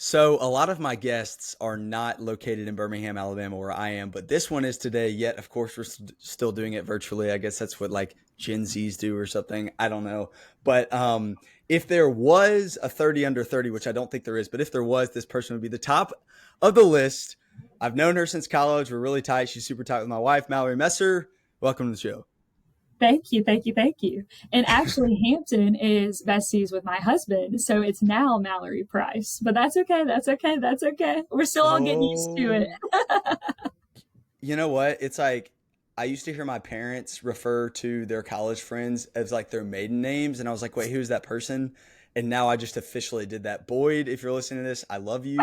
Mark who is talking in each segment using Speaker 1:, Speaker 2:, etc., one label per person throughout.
Speaker 1: So a lot of my guests are not located in Birmingham, Alabama, where I am, but this one is today. Yet, of course, we're still doing it virtually. I guess that's what like Gen Zs do or something. I don't know. But if there was a 30 under 30, which I don't think there is, but if there was, this person would be the top of the list. I've known her since college. We're really tight. She's super tight with my wife, Mallory Messer. Welcome to the show.
Speaker 2: Thank you, thank you, thank you. And actually, Hampton is besties with my husband, so it's now Mallory Price. But that's okay, that's okay, that's okay. We're still all getting used to it.
Speaker 1: Oh, you know what? It's like I used to hear my parents refer to their college friends as like their maiden names, and I was like, wait, who's that person? And now I just officially did that. Boyd, if you're listening to this, I love you.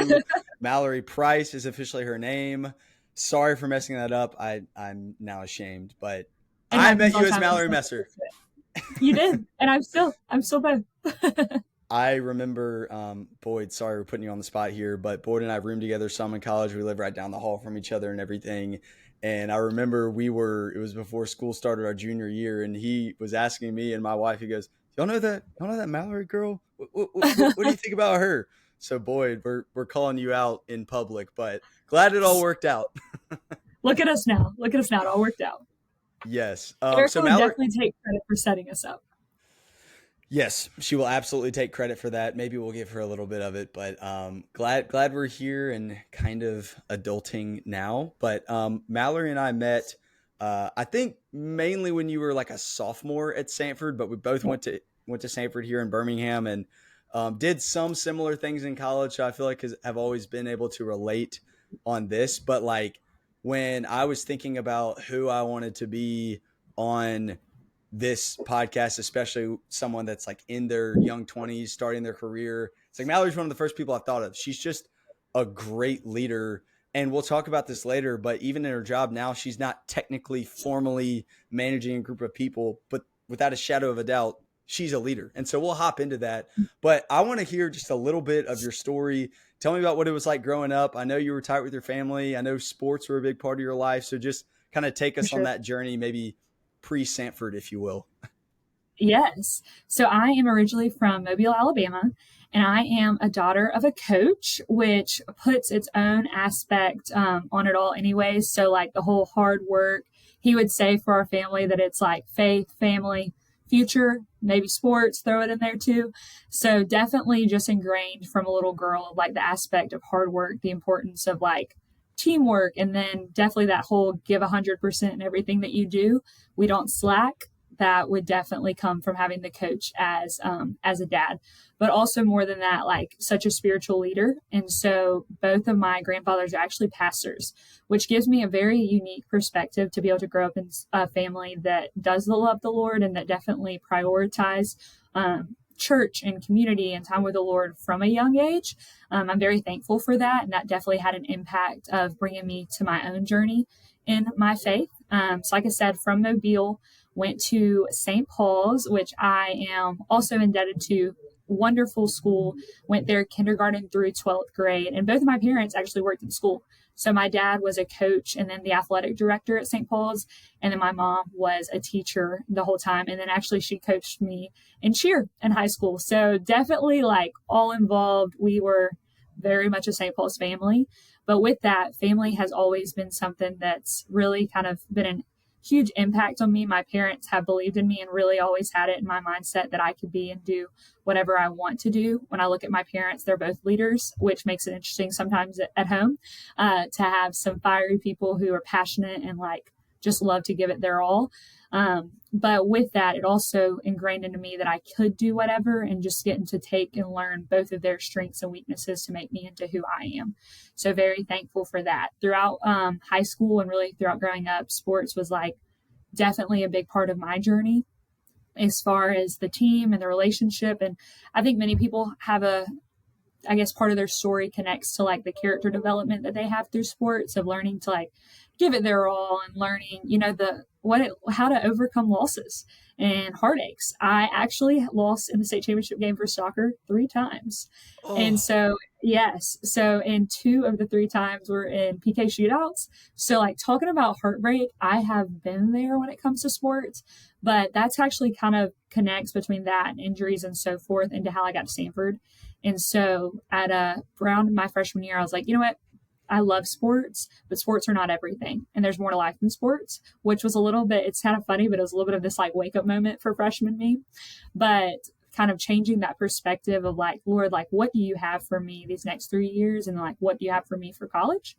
Speaker 1: Mallory Price is officially her name. Sorry for messing that up. I'm now ashamed, but
Speaker 2: It
Speaker 1: I
Speaker 2: happens
Speaker 1: met
Speaker 2: all
Speaker 1: you
Speaker 2: the
Speaker 1: as
Speaker 2: time. I'm
Speaker 1: Mallory
Speaker 2: so
Speaker 1: Messer.
Speaker 2: used to it. You did, and I'm still both.
Speaker 1: I remember Boyd. Sorry, we're putting you on the spot here, but Boyd and I roomed together some in college. We lived right down the hall from each other and everything. And I remember it was before school started our junior year, and he was asking me and my wife. He goes, Y'all know that Mallory girl? What do you think about her?" So Boyd, we're calling you out in public, but glad it all worked out.
Speaker 2: Look at us now. Look at us now. It all worked out.
Speaker 1: Yes. So
Speaker 2: Erica would
Speaker 1: Mallory,
Speaker 2: definitely take credit for setting us up.
Speaker 1: yes, she will absolutely take credit for that. Maybe we'll give her a little bit of it, but glad we're here and kind of adulting now. But Mallory and I met, I think mainly when you were like a sophomore at Samford, but we both went to Samford here in Birmingham and did some similar things in college. So I feel like have always been able to relate on this. But like when I was thinking about who I wanted to be on this podcast, especially someone that's like in their young 20s, starting their career. It's like Mallory's one of the first people I thought of. She's just a great leader. And we'll talk about this later, but even in her job now, she's not technically formally managing a group of people, but without a shadow of a doubt, she's a leader. And so we'll hop into that. But I want to hear just a little bit of your story. Tell me about what it was like growing up. I know you were tight with your family. I know sports were a big part of your life. So just kind of take
Speaker 2: For
Speaker 1: us on
Speaker 2: sure.
Speaker 1: that journey, maybe pre-Sanford, if you will.
Speaker 2: Yes. So I am originally from Mobile, Alabama, and I am a daughter of a coach, which puts its own aspect on it all, anyways. So, like the whole hard work, he would say for our family that it's like faith, family, future, maybe sports, throw it in there too. So, definitely just ingrained from a little girl of like the aspect of hard work, the importance of like teamwork, and then definitely that whole give 100% in everything that you do. We don't slack. That would definitely come from having the coach as a dad, but also more than that, like such a spiritual leader. And so both of my grandfathers are actually pastors, which gives me a very unique perspective to be able to grow up in a family that does love the Lord and that definitely prioritize church and community and time with the Lord from a young age. I'm very thankful for that, and that definitely had an impact of bringing me to my own journey in my faith. So, like I said, from Mobile, went to St. Paul's, which I am also indebted to. Wonderful school. Went there kindergarten through 12th grade, and both of my parents actually worked in school. So my dad was a coach and then the athletic director at St. Paul's, and then my mom was a teacher the whole time. And then actually she coached me in cheer in high school. So definitely like all involved. We were very much a St. Paul's family. But with that, family has always been something that's really kind of been an huge impact on me. My parents have believed in me and really always had it in my mindset that I could be and do whatever I want to do. When I look at my parents, they're both leaders, which makes it interesting sometimes at home to have some fiery people who are passionate and like just love to give it their all. But with that, it also ingrained into me that I could do whatever and just getting to take and learn both of their strengths and weaknesses to make me into who I am. So very thankful for that. Throughout high school and really throughout growing up, sports was like definitely a big part of my journey as far as the team and the relationship. And I think many people have I guess part of their story connects to like the character development that they have through sports of learning to like give it their all and learning, how to overcome losses and heartaches. I actually lost in the state championship game for soccer 3 times. And
Speaker 1: Oh,
Speaker 2: so, yes, so in two of the 3 times were in PK shootouts. So like talking about heartbreak, I have been there when it comes to sports, but that's actually kind of connects between that and injuries and so forth into how I got to Stanford And so at around my freshman year, I was like, you know what? I love sports, but sports are not everything. And there's more to life than sports, which was a little bit, it's kind of funny, but it was a little bit of this like wake up moment for freshman me. But kind of changing that perspective of like, Lord, like, what do you have for me these next 3 years? And like, what do you have for me for college?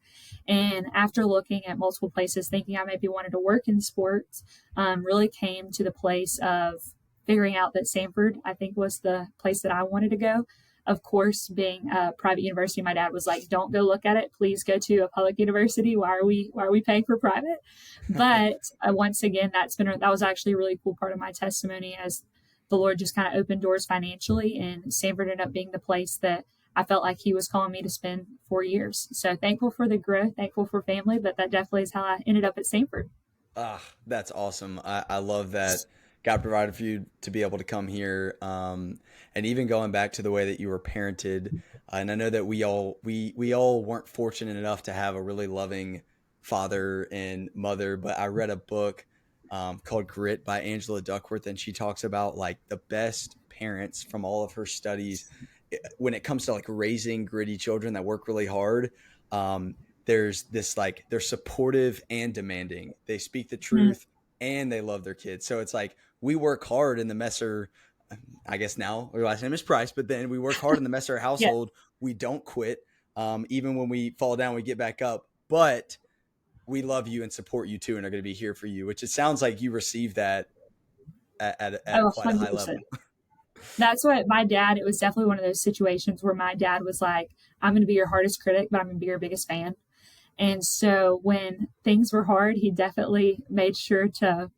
Speaker 2: And after looking at multiple places, thinking I maybe wanted to work in sports, really came to the place of figuring out that Samford, I think, was the place that I wanted to go. Of course, being a private university, my dad was like, "Don't go look at it. Please go to a public university. Why are we paying for private?" But once again, that was actually a really cool part of my testimony, as the Lord just kind of opened doors financially, and Samford ended up being the place that I felt like He was calling me to spend 4 years. So thankful for the growth, thankful for family, but that definitely is how I ended up at Samford.
Speaker 1: Ah, that's awesome. I love that God provided for you to be able to come here. And even going back to the way that you were parented, and I know that we all weren't fortunate enough to have a really loving father and mother, but I read a book called Grit by Angela Duckworth, and she talks about like the best parents from all of her studies when it comes to like raising gritty children that work really hard. Um, there's this like they're supportive and demanding. They speak the
Speaker 2: Mm,
Speaker 1: truth and they love their kids. So it's like we work hard in the Messer. I guess now her last name is Price, but then we work hard in the Messer
Speaker 2: yeah.
Speaker 1: household. We don't quit. Even when we fall down, we get back up. But we love you and support you too, and are going to be here for you. Which it sounds like you received that at
Speaker 2: Oh,
Speaker 1: quite a high
Speaker 2: 100%.
Speaker 1: level.
Speaker 2: That's what my dad, it was definitely one of those situations where my dad was like, I'm going to be your hardest critic, but I'm going to be your biggest fan. And so when things were hard, he definitely made sure to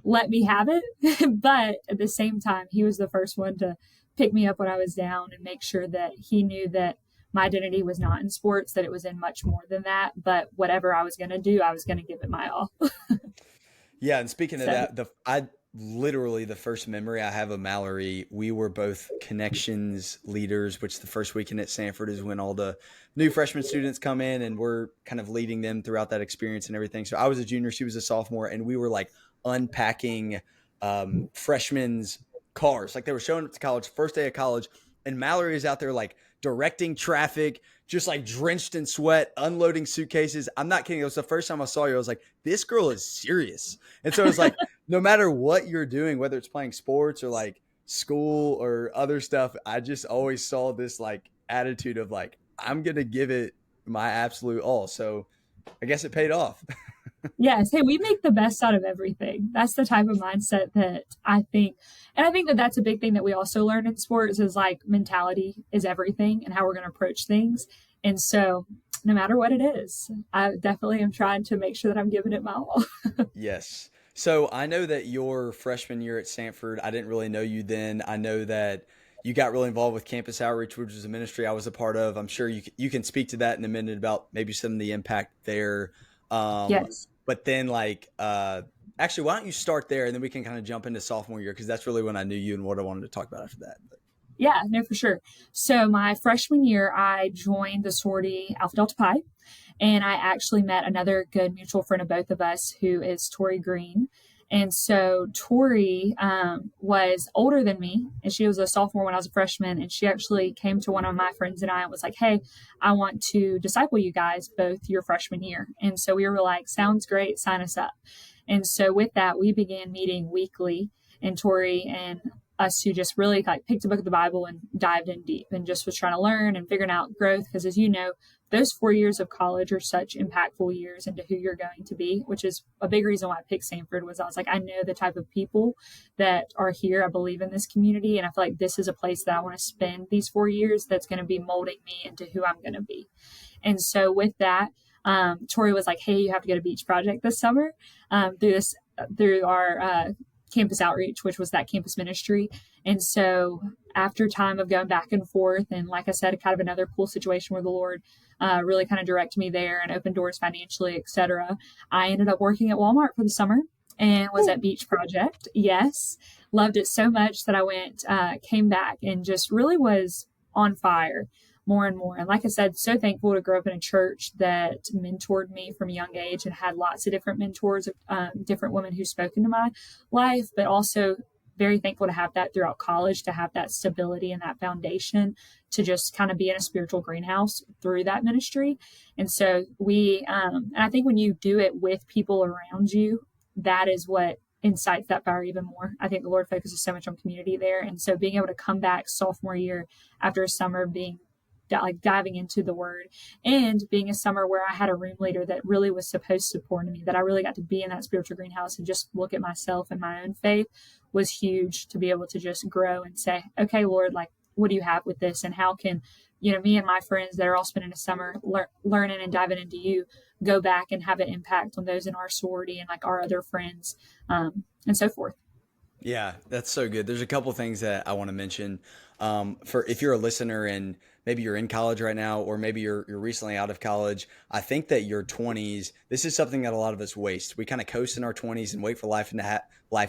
Speaker 2: let me have it. But at the same time, he was the first one to pick me up when I was down and make sure that he knew that my identity was not in sports, that it was in much more than that. But whatever I was going to do, I was going to give it my all.
Speaker 1: Yeah, and speaking of
Speaker 2: So,
Speaker 1: that, the I literally the first memory I have of Mallory, we were both connections leaders, which the first weekend at Samford is when all the new freshman students come in and we're kind of leading them throughout that experience and everything. So I was a junior, she was a sophomore, and we were like unpacking freshmen's cars. Like they were showing up to college, first day of college, and Mallory is out there like directing traffic, just like drenched in sweat, unloading suitcases. I'm not kidding. It was the first time I saw you. I was like, this girl is serious. And so it's like, no matter what you're doing, whether it's playing sports or like school or other stuff, I just always saw this like attitude of like, I'm going to give it my absolute all. So I guess it paid off.
Speaker 2: yes, hey, we make the best out of everything. That's the type of mindset that I think, and I think that that's a big thing that we also learn in sports is like mentality is everything and how we're going to approach things. And so, no matter what it is, I definitely am trying to make sure that I'm giving it my all.
Speaker 1: Yes. So I know that your freshman year at Samford, I didn't really know you then. I know that you got really involved with campus outreach, which was a ministry I was a part of. I'm sure you can speak to that in a minute about maybe some of the impact there. Um,
Speaker 2: Yes.
Speaker 1: but then actually, why don't you start there and then we can kind of jump into sophomore year because that's really when I knew you and what I wanted to talk about after that. But
Speaker 2: Yeah, no, for sure. So, my freshman year, I joined the sorority Alpha Delta Pi, and I actually met another good mutual friend of both of us who is Tori Green. And so Tori was older than me, and she was a sophomore when I was a freshman. And she actually came to one of my friends and I and was like, "Hey, I want to disciple you guys both your freshman year." And so we were like, "Sounds great, sign us up." And so with that, we began meeting weekly, and Tori and us who just really like picked a book of the Bible and dived in deep and just was trying to learn and figuring out growth. Because as you know, those 4 years of college are such impactful years into who you're going to be, which is a big reason why I picked Samford was I was like, I know the type of people that are here. I believe in this community. And I feel like this is a place that I want to spend these 4 years that's going to be molding me into who I'm going to be. And so with that, Tori was like, "Hey, you have to go to Beach Project this summer through our campus outreach, which was that campus ministry." And so after time of going back and forth, and like I said, kind of another cool situation where the Lord really kind of directed me there and opened doors financially, etc. I ended up working at Walmart for the summer and was at Beach Project. Yes, loved it so much that I went, came back, and just really was on fire more and more. And like I said, so thankful to grow up in a church that mentored me from a young age and had lots of different mentors, different women who spoke into my life, but also very thankful to have that throughout college, to have that stability and that foundation to just kind of be in a spiritual greenhouse through that ministry. And so and I think when you do it with people around you, that is what incites that fire even more. I think the Lord focuses so much on community there. And so being able to come back sophomore year after a summer being like diving into the word and being a summer where I had a room leader that really was supposed to pour into me, that I really got to be in that spiritual greenhouse and just look at myself and my own faith was huge to be able to just grow and say, okay, Lord, like, what do you have with this? And how can, me and my friends that are all spending a summer learning and diving into you go back and have an impact on those in our sorority and like our other friends, and so forth.
Speaker 1: Yeah, that's so good. There's a couple things that I want to mention. For if you're a listener and maybe you're in college right now, or maybe you're recently out of college, I think that your 20s. This is something that a lot of us waste. We kind of coast in our 20s and wait for life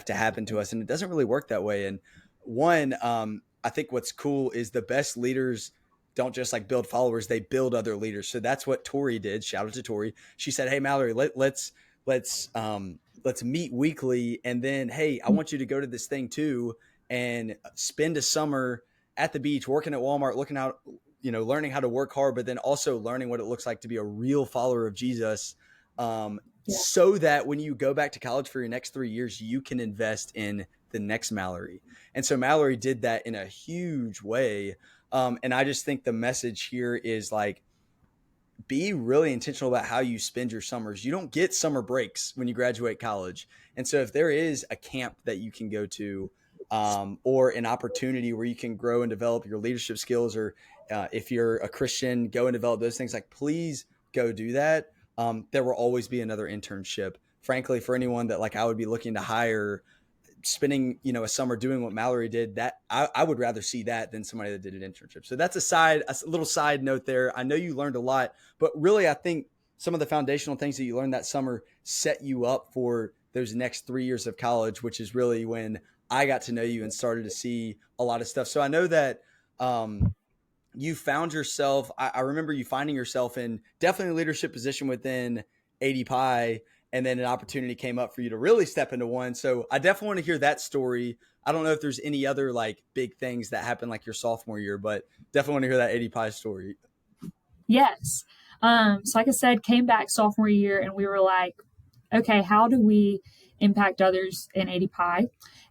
Speaker 1: to happen to us, and it doesn't really work that way. And one, I think what's cool is the best leaders don't just like build followers; they build other leaders. So that's what Tori did. Shout out to Tori. She said, "Hey Mallory, let's meet weekly, and then hey, I want you to go to this thing too and spend a summer at the beach working at Walmart, looking out, learning how to work hard, but then also learning what it looks like to be a real follower of Jesus,
Speaker 2: Yeah.
Speaker 1: so that when you go back to college for your next 3 years, you can invest in the next Mallory." And so Mallory did that in a huge way. And I just think the message here is like, be really intentional about how you spend your summers. You don't get summer breaks when you graduate college. And so if there is a camp that you can go to, or an opportunity where you can grow and develop your leadership skills, or if you're a Christian, go and develop those things, like please go do that. There will always be another internship. Frankly, for anyone that like I would be looking to hire, spending a summer doing what Mallory did, that I would rather see that than somebody that did an internship. So that's a little side note there. I know you learned a lot, but really I think some of the foundational things that you learned that summer set you up for those next 3 years of college, which is really when I got to know you and started to see a lot of stuff. So I know that you found yourself, I remember you finding yourself in definitely a leadership position within 80 Pi, and then an opportunity came up for you to really step into one. So I definitely want to hear that story. I don't know if there's any other like big things that happened like your sophomore year, but definitely want to hear that 80 Pi story.
Speaker 2: Yes. So like I said, came back sophomore year and we were like, okay, how do we impact others in 80 Pi?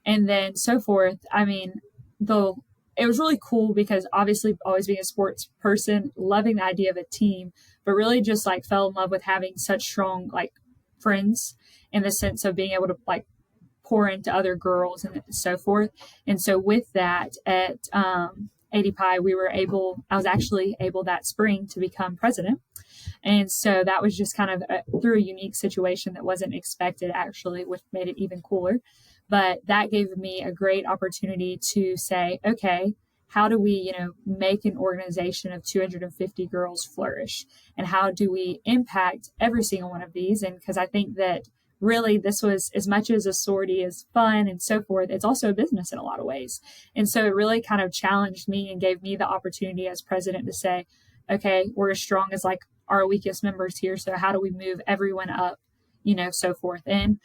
Speaker 2: And then so forth. I mean, it was really cool because obviously always being a sports person, loving the idea of a team, but really just like fell in love with having such strong like friends in the sense of being able to like pour into other girls and so forth. And so with that at 80 Pi, I was actually able that spring to become president. And so that was just kind of through a unique situation that wasn't expected, actually, which made it even cooler. But that gave me a great opportunity to say, okay, how do we, make an organization of 250 girls flourish? And how do we impact every single one of these? And because I think that really this was, as much as a sorority is fun and so forth, it's also a business in a lot of ways. And so it really kind of challenged me and gave me the opportunity as president to say, okay, we're as strong as like our weakest members here. So how do we move everyone up, so forth. And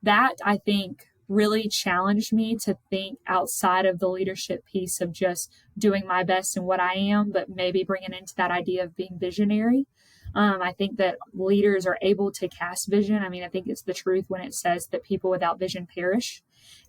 Speaker 2: that I think really challenged me to think outside of the leadership piece of just doing my best in what I am, but maybe bringing into that idea of being visionary. I think that leaders are able to cast vision. I mean, I think it's the truth when it says that people without vision perish.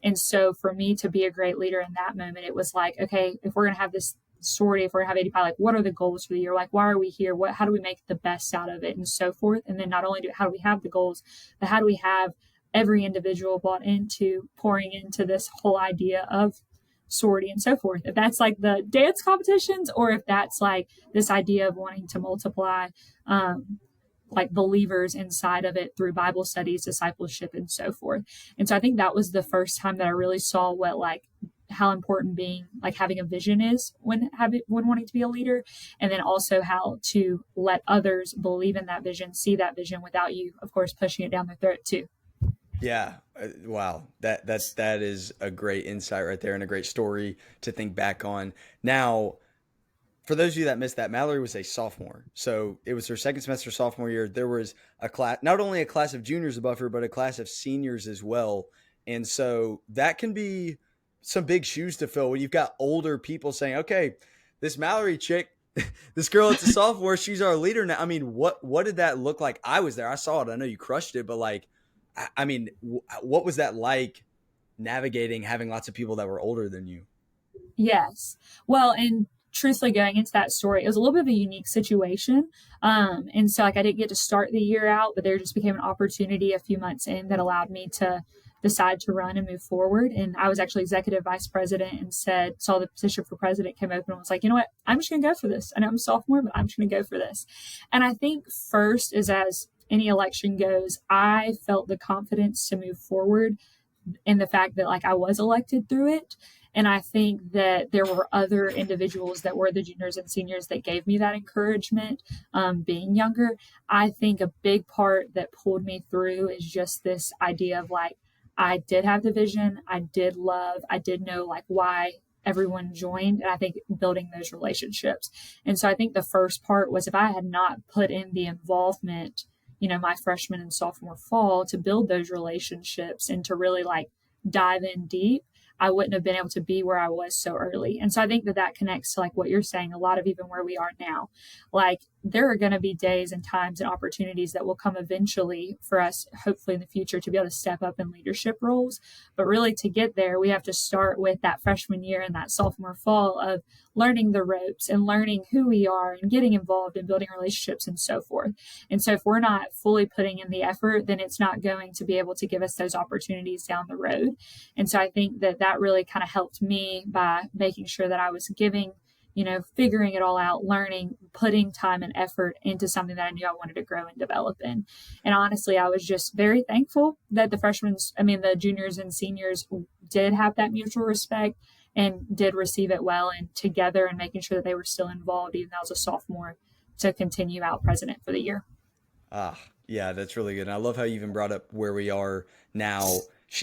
Speaker 2: And so for me to be a great leader in that moment, it was like, okay, if we're going to have this sorority, if we're going to have 80 Pi, like what are the goals for the year? Like, why are we here? How do we make the best out of it and so forth? And then not only how do we have the goals, but how do we have every individual bought into pouring into this whole idea of sorority and so forth. If that's like the dance competitions, or if that's like this idea of wanting to multiply like believers inside of it through Bible studies, discipleship, and so forth. And so I think that was the first time that I really saw how important being like having a vision is when wanting to be a leader, and then also how to let others believe in that vision, see that vision without you, of course, pushing it down their throat too.
Speaker 1: Yeah. Wow. That is a great insight right there and a great story to think back on. Now, for those of you that missed that, Mallory was a sophomore. So it was her second semester sophomore year. There was a class, not only a class of juniors above her, but a class of seniors as well. And so that can be some big shoes to fill when you've got older people saying, okay, this Mallory chick, this girl that's a sophomore, she's our leader now. I mean, what did that look like? I was there. I saw it. I know you crushed it, but like, I mean, what was that like navigating having lots of people that were older than you?
Speaker 2: Yes. Well, and truthfully, going into that story, it was a little bit of a unique situation. And so, like, I didn't get to start the year out, but there just became an opportunity a few months in that allowed me to decide to run and move forward. And I was actually executive vice president and saw the position for president came open and was like, you know what, I'm just going to go for this. I know I'm a sophomore, but I'm just going to go for this. And I think first is as any election goes, I felt the confidence to move forward in the fact that like I was elected through it. And I think that there were other individuals that were the juniors and seniors that gave me that encouragement being younger. I think a big part that pulled me through is just this idea of like, I did have the vision, I did love, I did know like why everyone joined. And I think building those relationships. And so I think the first part was if I had not put in the involvement, my freshman and sophomore fall to build those relationships and to really like dive in deep, I wouldn't have been able to be where I was so early. And so I think that connects to like what you're saying, a lot of even where we are now. Like there are going to be days and times and opportunities that will come eventually for us, hopefully in the future, to be able to step up in leadership roles. But really to get there, we have to start with that freshman year and that sophomore fall of learning the ropes and learning who we are and getting involved and building relationships and so forth. And so if we're not fully putting in the effort, then it's not going to be able to give us those opportunities down the road. And so I think that really kind of helped me by making sure that I was giving, figuring it all out, learning, putting time and effort into something that I knew I wanted to grow and develop in. And honestly, I was just very thankful that the juniors and seniors did have that mutual respect and did receive it well and together and making sure that they were still involved, even though I was a sophomore, to continue out president for the year.
Speaker 1: Ah, yeah, that's really good. And I love how you even brought up where we are now.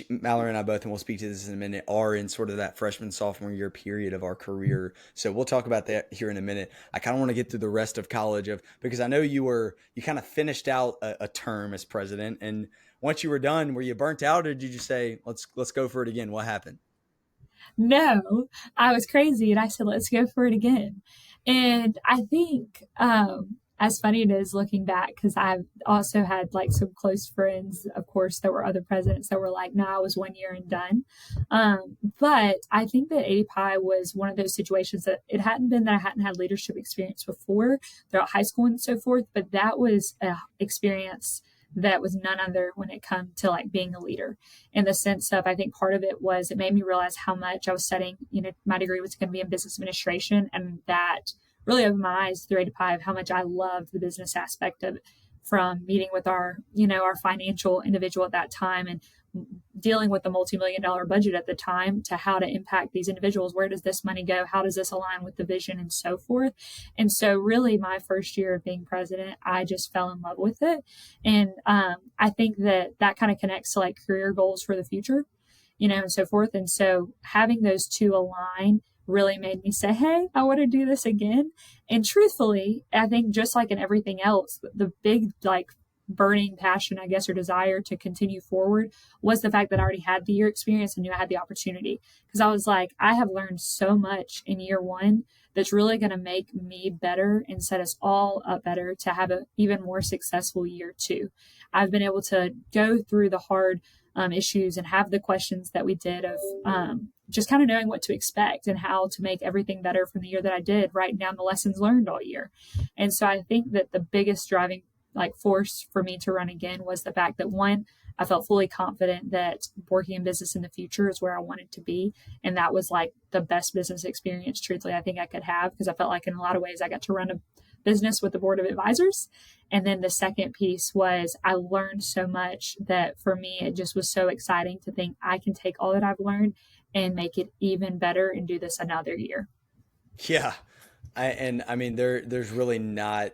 Speaker 1: Mallory and I both, and we'll speak to this in a minute, are in sort of that freshman, sophomore year period of our career. So we'll talk about that here in a minute. I kind of want to get through the rest of college because I know you kind of finished out a term as president. And once you were done, were you burnt out or did you say, let's go for it again? What happened?
Speaker 2: No, I was crazy and I said, let's go for it again. And I think, as funny it is looking back, because I've also had like some close friends, of course, that were other presidents that were like, no, I was 1 year and done. But I think that ADPI was one of those situations that it hadn't been that I hadn't had leadership experience before throughout high school and so forth, but that was an experience that was none other when it come to like being a leader in the sense of, I think part of it was it made me realize how much I was studying, my degree was going to be in business administration, and that really opened my eyes through 8 to 5 of how much I loved the business aspect of it, from meeting with our financial individual at that time and dealing with the multi-million-dollar budget at the time to how to impact these individuals. Where does this money go? How does this align with the vision and so forth? And so really my first year of being president, I just fell in love with it. And I think that kind of connects to like career goals for the future, and so forth. And so having those two align really made me say, hey, I want to do this again. And truthfully, I think just like in everything else, the big like burning passion, I guess, or desire to continue forward was the fact that I already had the year experience and knew I had the opportunity. Because I was like, I have learned so much in year one that's really going to make me better and set us all up better to have an even more successful year two. I've been able to go through the hard issues and have the questions that we did of just kind of knowing what to expect and how to make everything better from the year that I did, writing down the lessons learned all year. And so I think that the biggest driving like force for me to run again was the fact that one, I felt fully confident that working in business in the future is where I wanted to be. And that was like the best business experience, truthfully, I think I could have, because I felt like in a lot of ways I got to run a business with the board of advisors. And then the second piece was I learned so much that for me, it just was so exciting to think I can take all that I've learned and make it even better and do this another year.
Speaker 1: Yeah. I mean, there's really not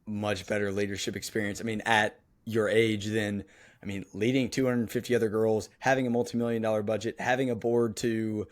Speaker 1: much better leadership experience. I mean, at your age than, I mean, leading 250 other girls, having a multi-million-dollar budget, having a board to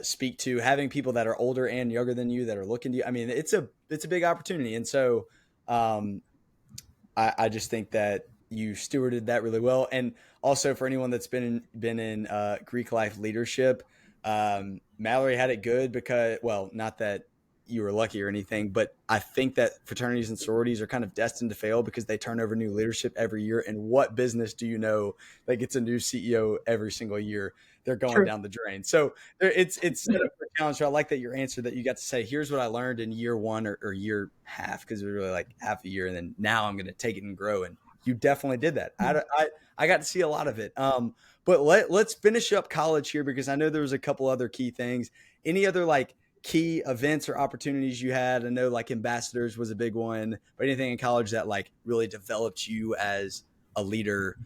Speaker 1: speak to, having people that are older and younger than you that are looking to you. I mean, it's a big opportunity. And so I just think that, you stewarded that really well. And also for anyone that's been in Greek life leadership, Mallory had it good because, well, not that you were lucky or anything, but I think that fraternities and sororities are kind of destined to fail because they turn over new leadership every year. And what business do you know that gets a new CEO every single year? They're going
Speaker 2: True.
Speaker 1: down the drain. So it's set up for a challenge. So I like that your answer that you got to say, here's what I learned in year one or year half, because it was really like half a year, and then now I'm going to take it and grow. And you definitely did that. I got to see a lot of it. But let's finish up college here because I know there was a couple other key things. Any other like key events or opportunities you had? I know like ambassadors was a big one, but anything in college that like really developed you as a leader?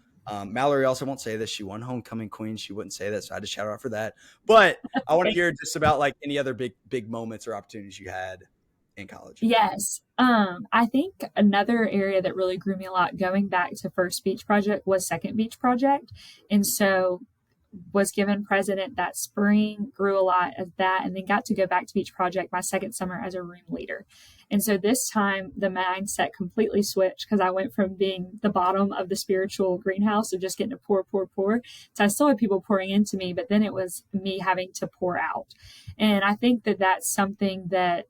Speaker 1: Mallory also won't say this. She won homecoming queen. She wouldn't say that, so I had to shout her out for that. But I want to hear just about like any other big moments or opportunities you had in college.
Speaker 2: Yes. I think another area that really grew me a lot going back to first beach project was second beach project. And so was given president that spring, grew a lot of that, and then got to go back to beach project my second summer as a room leader. And so this time the mindset completely switched because I went from being the bottom of the spiritual greenhouse of just getting to pour. So I still had people pouring into me, but then it was me having to pour out. And I think that that's something that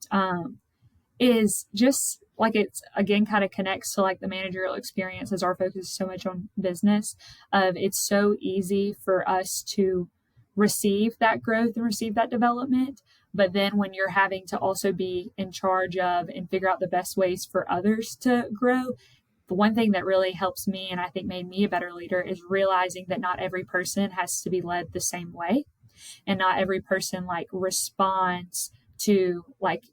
Speaker 2: is just like it's again kind of connects to like the managerial experience as our focus is so much on business of it's so easy for us to receive that growth and receive that development, but then when you're having to also be in charge of and figure out the best ways for others to grow, the one thing that really helps me and I think made me a better leader is realizing that not every person has to be led the same way, and not every person like responds to like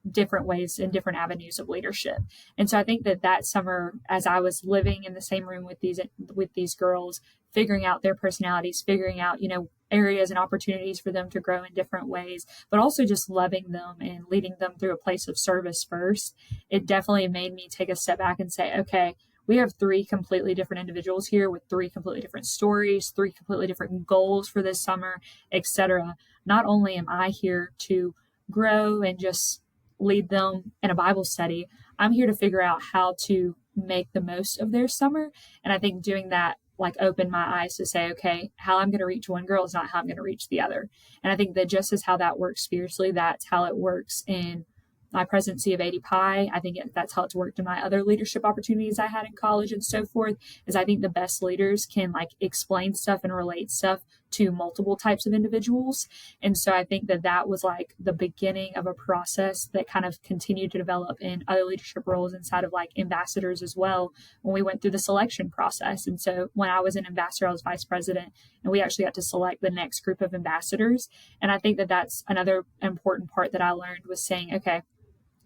Speaker 2: different ways and different avenues of leadership. And so I think that that summer, as I was living in the same room with these girls, figuring out their personalities, figuring out, you know, areas and opportunities for them to grow in different ways, but also just loving them and leading them through a place of service first, it definitely made me take a step back and say, okay, we have three completely different individuals here with three completely different stories, three completely different goals for this summer, etc. Not only am I here to grow and just lead them in a Bible study, I'm here to figure out how to make the most of their summer. And I think doing that like opened my eyes to say, okay, how I'm going to reach one girl is not how I'm going to reach the other. And I think that just as how that works spiritually, that's how it works in my presidency of 80 Pi. I think that's how it's worked in my other leadership opportunities I had in college and so forth, is I think the best leaders can like explain stuff and relate stuff to multiple types of individuals. And so I think that that was like the beginning of a process that kind of continued to develop in other leadership roles inside of like ambassadors as well when we went through the selection process. And so when I was an ambassador, I was vice president, and we actually got to select the next group of ambassadors. And I think that that's another important part that I learned was saying, okay,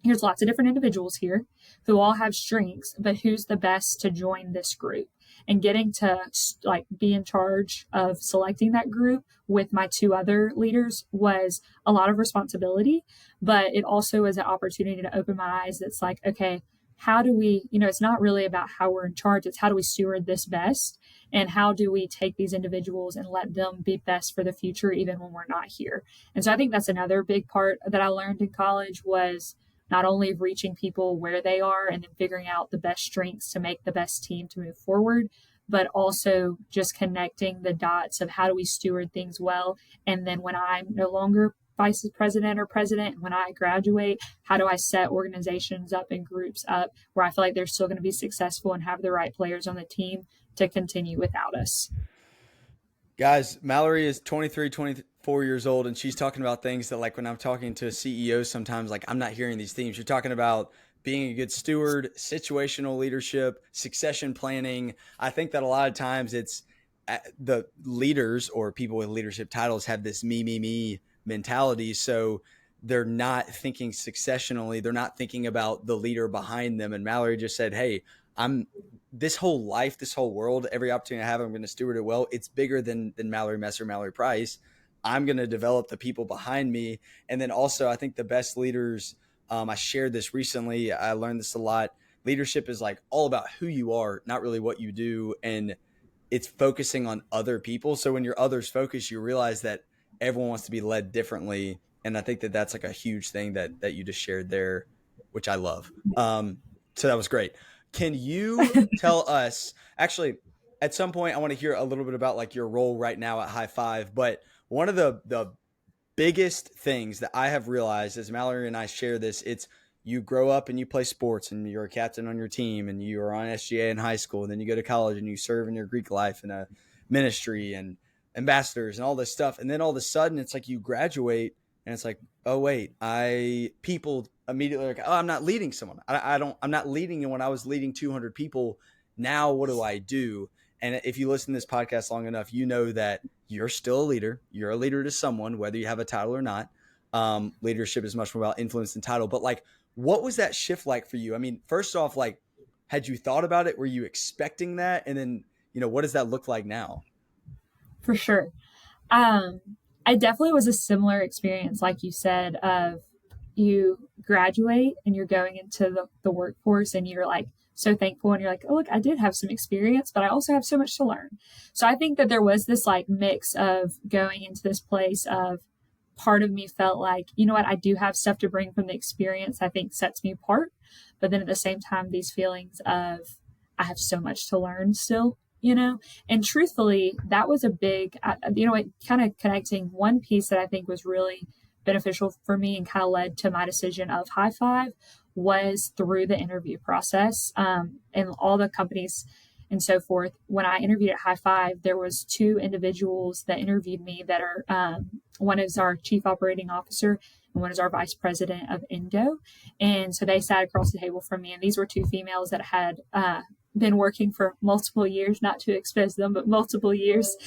Speaker 2: here's lots of different individuals here who all have strengths, but who's the best to join this group? And getting to like be in charge of selecting that group with my two other leaders was a lot of responsibility, but it also was an opportunity to open my eyes. That's like, okay, how do we, you know, it's not really about how we're in charge, it's how do we steward this best, and how do we take these individuals and let them be best for the future even when we're not here. And so I think that's another big part that I learned in college was not only reaching people where they are and then figuring out the best strengths to make the best team to move forward, but also just connecting the dots of how do we steward things well. And then when I'm no longer vice president or president, when I graduate, how do I set organizations up and groups up where I feel like they're still going to be successful and have the right players on the team to continue without us.
Speaker 1: Guys, Mallory is 23, 24 years old, and she's talking about things that, like, when I'm talking to CEOs, sometimes, like, I'm not hearing these themes. You're talking about being a good steward, situational leadership, succession planning. I think that a lot of times it's the leaders or people with leadership titles have this me mentality. So they're not thinking successionally. They're not thinking about the leader behind them. And Mallory just said, hey, I'm this whole life, this whole world, every opportunity I have, I'm going to steward it well. It's bigger than Mallory Messer, Mallory Price. I'm going to develop the people behind me. And then also, I think the best leaders, I shared this recently. I learned this a lot. Leadership is like all about who you are, not really what you do. And it's focusing on other people. So when you're others focused, you realize that everyone wants to be led differently. And I think that that's like a huge thing that you just shared there, which I love. So that was great. Can you tell us, actually, at some point, I want to hear a little bit about like your role right now at High Five, but one of the biggest things that I have realized as Mallory and I share this, it's you grow up and you play sports and you're a captain on your team and you are on SGA in high school and then you go to college and you serve in your Greek life in a ministry and ambassadors and all this stuff. And then all of a sudden it's like you graduate and it's like, oh wait, I people immediately like, oh, I'm not leading someone. I'm not leading when I was leading 200 people. Now what do I do? And if you listen to this podcast long enough, you know that you're still a leader. You're a leader to someone, whether you have a title or not. Leadership is much more about influence than title. But like, what was that shift like for you? I mean, first off, like, had you thought about it? Were you expecting that? And then, what does that look like now?
Speaker 2: For sure. Um, I definitely was a similar experience, like you said, of you graduate and you're going into the workforce and you're like so thankful and you're like, oh, look, I did have some experience, but I also have so much to learn. So I think that there was this like mix of going into this place of part of me felt like, you know what, I do have stuff to bring from the experience I think sets me apart. But then at the same time, these feelings of I have so much to learn still, and truthfully, that was a big, it kind of connecting one piece that I think was really beneficial for me and kind of led to my decision of High Five was through the interview process, and all the companies and so forth. When I interviewed at High Five, there was two individuals that interviewed me that are one is our chief operating officer and one is our vice president of Indo. And so they sat across the table from me, and these were two females that had been working for multiple years, not to expose them, but multiple years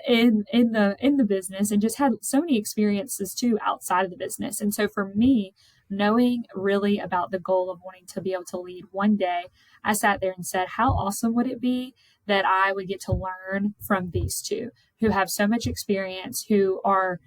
Speaker 2: in the business, and just had so many experiences too outside of the business. And so for me, knowing really about the goal of wanting to be able to lead one day, I sat there and said, how awesome would it be that I would get to learn from these two who have so much experience, who are,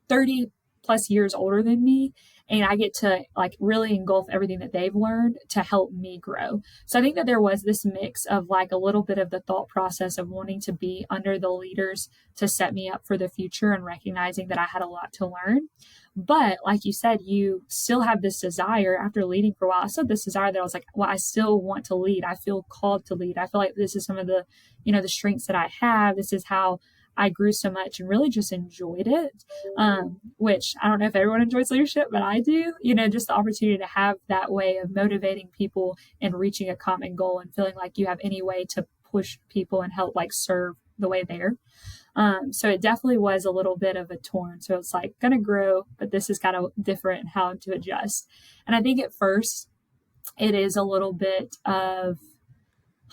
Speaker 2: 30 plus years older than me, and I get to like really engulf everything that they've learned to help me grow. So I think that there was this mix of like a little bit of the thought process of wanting to be under the leaders to set me up for the future and recognizing that I had a lot to learn. But like you said, you still have this desire after leading for a while. I still had this desire that I was like, well, I still want to lead. I feel called to lead. I feel like this is some of the, the strengths that I have. This is how I grew so much and really just enjoyed it, which I don't know if everyone enjoys leadership, but I do, just the opportunity to have that way of motivating people and reaching a common goal and feeling like you have any way to push people and help like serve the way there. So it definitely was a little bit of a torn. So it's like going to grow, but this is kind of different how to adjust. And I think at first it is a little bit of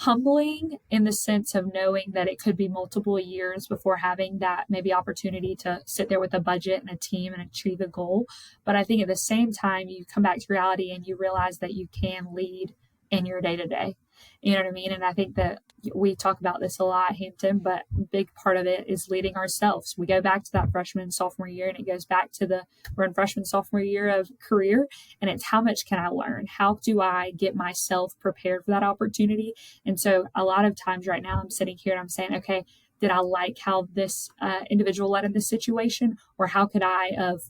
Speaker 2: humbling in the sense of knowing that it could be multiple years before having that maybe opportunity to sit there with a budget and a team and achieve a goal. But I think at the same time, you come back to reality and you realize that you can lead in your day to day. You know what I mean? And I think that we talk about this a lot, Hampton, but a big part of it is leading ourselves. We go back to that freshman and sophomore year, and it goes back to we're in freshman, sophomore year of career, and it's how much can I learn? How do I get myself prepared for that opportunity? And so a lot of times right now I'm sitting here and I'm saying, okay, did I like how this individual led in this situation? Or how could I have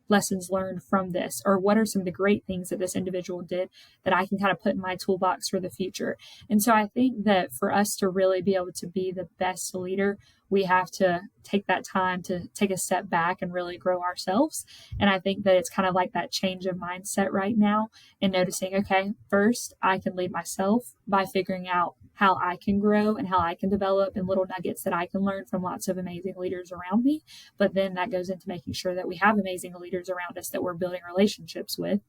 Speaker 2: lessons learned from this, or what are some of the great things that this individual did that I can kind of put in my toolbox for the future? And so I think that for us to really be able to be the best leader, we have to take that time to take a step back and really grow ourselves. And I think that it's kind of like that change of mindset right now and noticing, okay, first I can lead myself by figuring out how I can grow and how I can develop and little nuggets that I can learn from lots of amazing leaders around me. But then that goes into making sure that we have amazing leaders around us that we're building relationships with.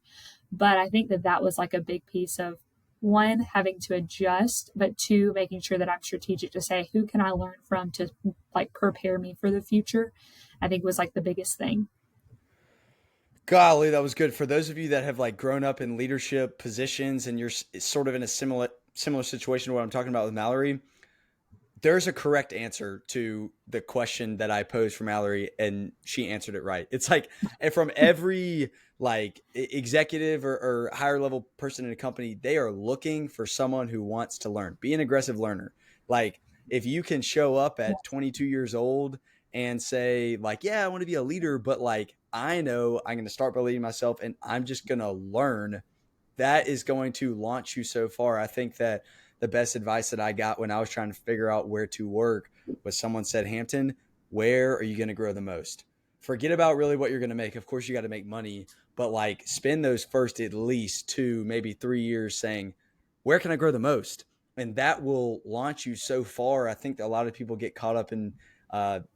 Speaker 2: But I think that that was like a big piece of one, having to adjust, but two, making sure that I'm strategic to say, who can I learn from to like prepare me for the future? I think was like the biggest thing.
Speaker 1: Golly, that was good. For those of you that have like grown up in leadership positions and you're sort of in a similar situation to what I'm talking about with Mallory, there's a correct answer to the question that I posed for Mallory, and she answered it right. It's like from every like executive or higher level person in a company, they are looking for someone who wants to learn. Be an aggressive learner. Like if you can show up at 22 years old and say like, yeah, I want to be a leader, but like I know I'm going to start by leading myself, and I'm just going to learn that is going to launch you so far. I think that the best advice that I got when I was trying to figure out where to work was someone said, Hampton, where are you going to grow the most? Forget about really what you're going to make. Of course, you got to make money, but like spend those first at least 2, maybe 3 years saying, where can I grow the most? And that will launch you so far. I think that a lot of people get caught up in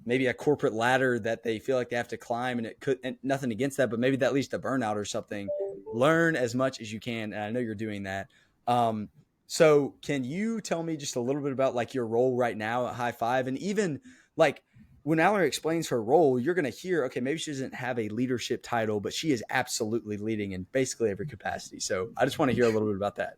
Speaker 1: maybe a corporate ladder that they feel like they have to climb, and it could, and nothing against that, but maybe that leads to burnout or something. Learn as much as you can, and I know you're doing that. Um, so, can you tell me just a little bit about like your role right now at High Five, and even like when Mallory explains her role, you're going to hear, okay, maybe she doesn't have a leadership title, but she is absolutely leading in basically every capacity. So, I just want to hear a little bit about that.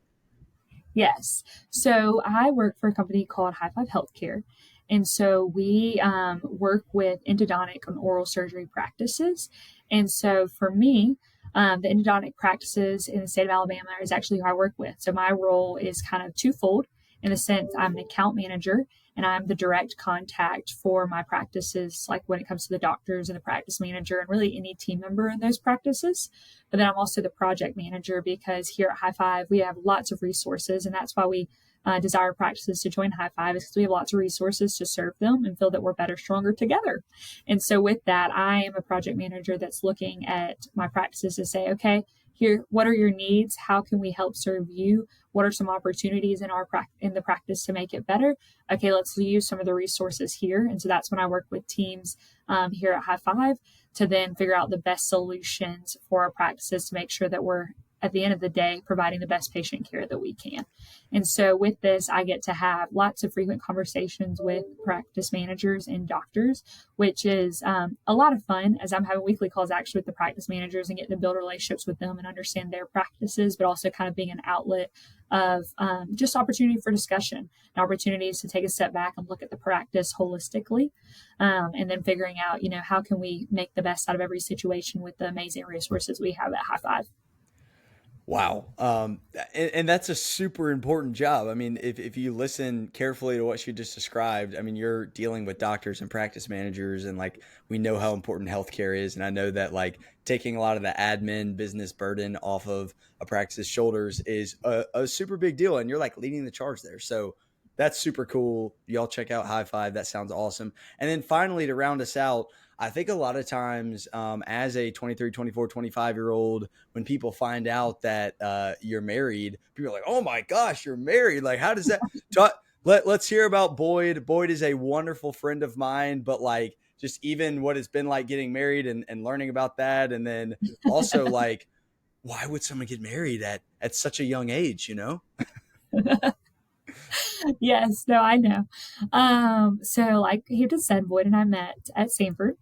Speaker 2: Yes. So I work for a company called High Five Healthcare. And so we work with endodontic and oral surgery practices. And so for me, the endodontic practices in the state of Alabama is actually who I work with. So my role is kind of twofold in the sense I'm an account manager and I'm the direct contact for my practices, like when it comes to the doctors and the practice manager and really any team member in those practices. But then I'm also the project manager because here at High Five, we have lots of resources, and that's why we desire practices to join High Five is because we have lots of resources to serve them and feel that we're better, stronger together. And so with that, I am a project manager that's looking at my practices to say, okay, here, what are your needs? How can we help serve you? What are some opportunities in in the practice to make it better? Okay, let's use some of the resources here. And so that's when I work with teams here at High Five to then figure out the best solutions for our practices to make sure that we're at the end of the day providing the best patient care that we can. And so with this, I get to have lots of frequent conversations with practice managers and doctors, which is a lot of fun as I'm having weekly calls actually with the practice managers and getting to build relationships with them and understand their practices, but also kind of being an outlet of just opportunity for discussion and opportunities to take a step back and look at the practice holistically, and then figuring out, how can we make the best out of every situation with the amazing resources we have at High Five.
Speaker 1: Wow. And that's a super important job. I mean, if you listen carefully to what she just described, I mean, you're dealing with doctors and practice managers, and like, we know how important healthcare is. And I know that like taking a lot of the admin business burden off of a practice's shoulders is a super big deal. And you're like leading the charge there. So that's super cool. Y'all check out High Five. That sounds awesome. And then finally, to round us out, I think a lot of times as a 23, 24, 25-year old, when people find out that you're married, people are like, oh my gosh, you're married. Like, how does that? Let's hear about Boyd. Boyd is a wonderful friend of mine, but like just even what it's been like getting married and learning about that. And then also like, why would someone get married at such a young age, you know?
Speaker 2: Yes, no, I know. So like he just said, Boyd and I met at Samford,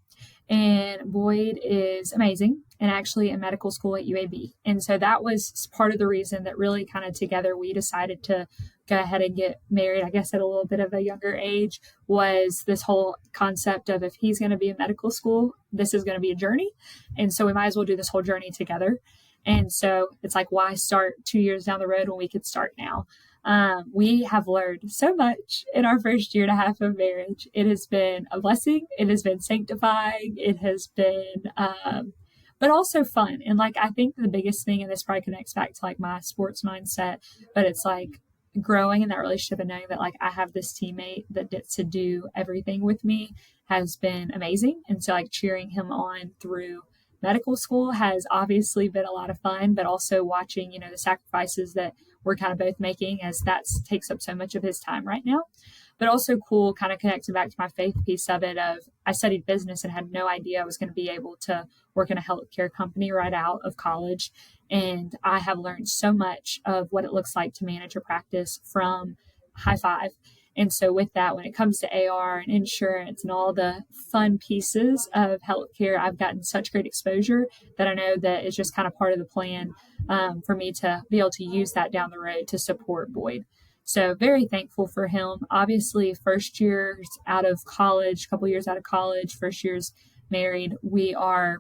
Speaker 2: and Boyd is amazing and actually in medical school at UAB. And so that was part of the reason that really kind of together we decided to go ahead and get married, I guess at a little bit of a younger age, was this whole concept of if he's going to be in medical school, this is going to be a journey. And so we might as well do this whole journey together. And so it's like, why start 2 years down the road when we could start now? We have learned so much in our first year and a half of marriage. It has been a blessing. It has been sanctifying. It has been, but also fun. And like, I think the biggest thing, and this probably connects back to like my sports mindset, but it's like growing in that relationship and knowing that like I have this teammate that gets to do everything with me has been amazing. And so like cheering him on through medical school has obviously been a lot of fun, but also watching, the sacrifices that we're kind of both making as that takes up so much of his time right now. But also cool, kind of connecting back to my faith piece of it of I studied business and had no idea I was going to be able to work in a healthcare company right out of college. And I have learned so much of what it looks like to manage a practice from High Five. And so with that, when it comes to AR and insurance and all the fun pieces of healthcare, I've gotten such great exposure that I know that it's just kind of part of the plan for me to be able to use that down the road to support Boyd. So very thankful for him. Obviously, first years out of college, a couple years out of college, first years married, we are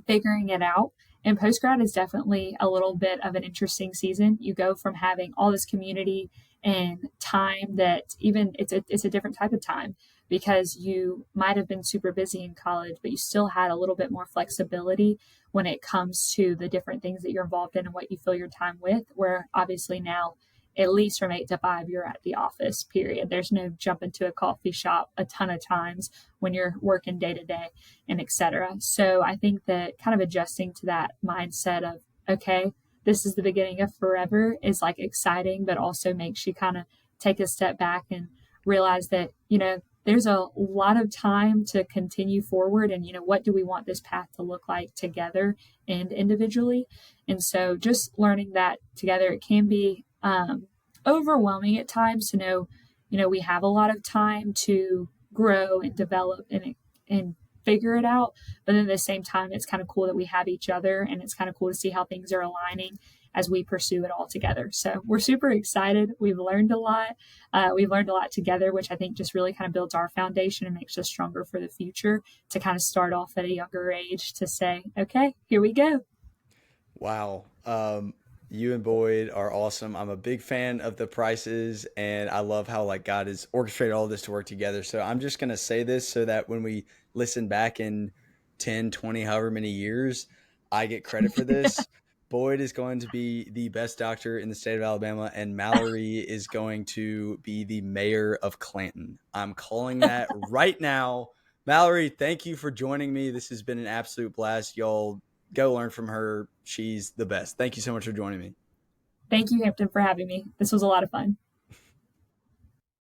Speaker 2: figuring it out. And post grad is definitely a little bit of an interesting season. You go from having all this community and time that even it's a different type of time because you might have been super busy in college, but you still had a little bit more flexibility when it comes to the different things that you're involved in and what you fill your time with. Where obviously now, at least from 8 to 5, you're at the office, period. There's no jumping to a coffee shop a ton of times when you're working day to day and etc. So I think that kind of adjusting to that mindset of, okay, this is the beginning of forever is like exciting, but also makes you kind of take a step back and realize that, there's a lot of time to continue forward. And, what do we want this path to look like together and individually? And so just learning that together, it can be overwhelming at times to know, we have a lot of time to grow and develop and figure it out. But then at the same time, it's kind of cool that we have each other, and it's kind of cool to see how things are aligning as we pursue it all together. So we're super excited. We've learned a lot. We've learned a lot together, which I think just really kind of builds our foundation and makes us stronger for the future to kind of start off at a younger age to say, okay, here we go.
Speaker 1: Wow. You and Boyd are awesome. I'm a big fan of the Prices, and I love how like God has orchestrated all this to work together. So I'm just gonna say this so that when we listen back in 10, 20, however many years, I get credit for this. Boyd is going to be the best doctor in the state of Alabama, and Mallory is going to be the mayor of Clanton. I'm calling that right now. Mallory, thank you for joining me. This has been an absolute blast. Y'all go learn from her. She's the best. Thank you so much for joining me.
Speaker 2: Thank you, Hampton, for having me. This was a lot of fun.